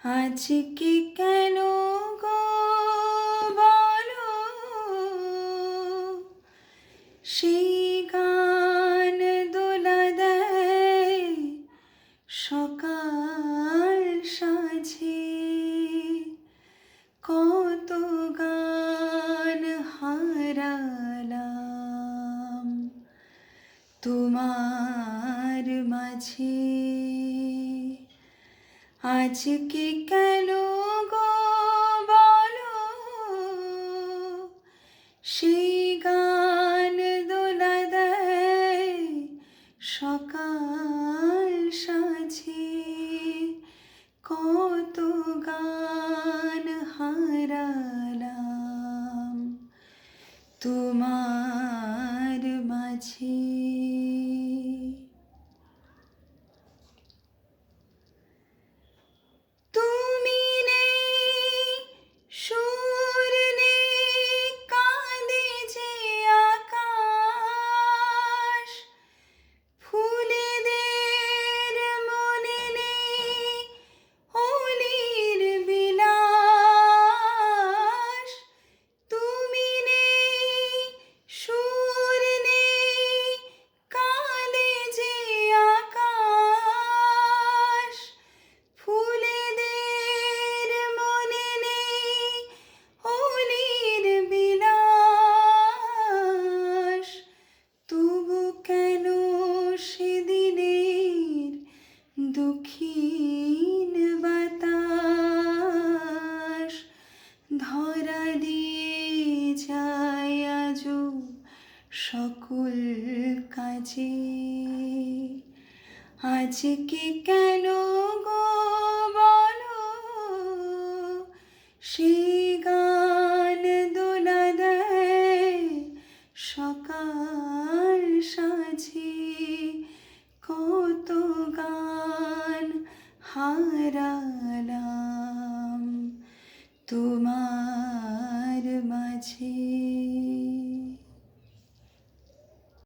আজকে কেন গো বলো, সেই গান দোলা দেয় সকাল সাঁঝে। কত গান হারালাম তোমার মাঝে। আজকে কেন গো বলো, সেই গান দোলা দেয় সকাল সাঁঝে। কত গান হারালাম তোমার মাঝে। তুমি নেই, সুর নেই, কাঁদে যে আকাশ। ফুলেদের মনে নেই অলির বিলাস। তুমি নেই, সুর নেই, কাঁদে যে আকাশ। ফুলেদের মনে নেই অলির বিলাস। তবু কেন সেদিনের দক্ষিণ বাতাস ধরা দিয়ে যায় আজও সকল কাজে। আজকে কেন গো বলো, সেই গান দোলা দেয় সকাল সাঁঝে। কত গান হারালাম তোমার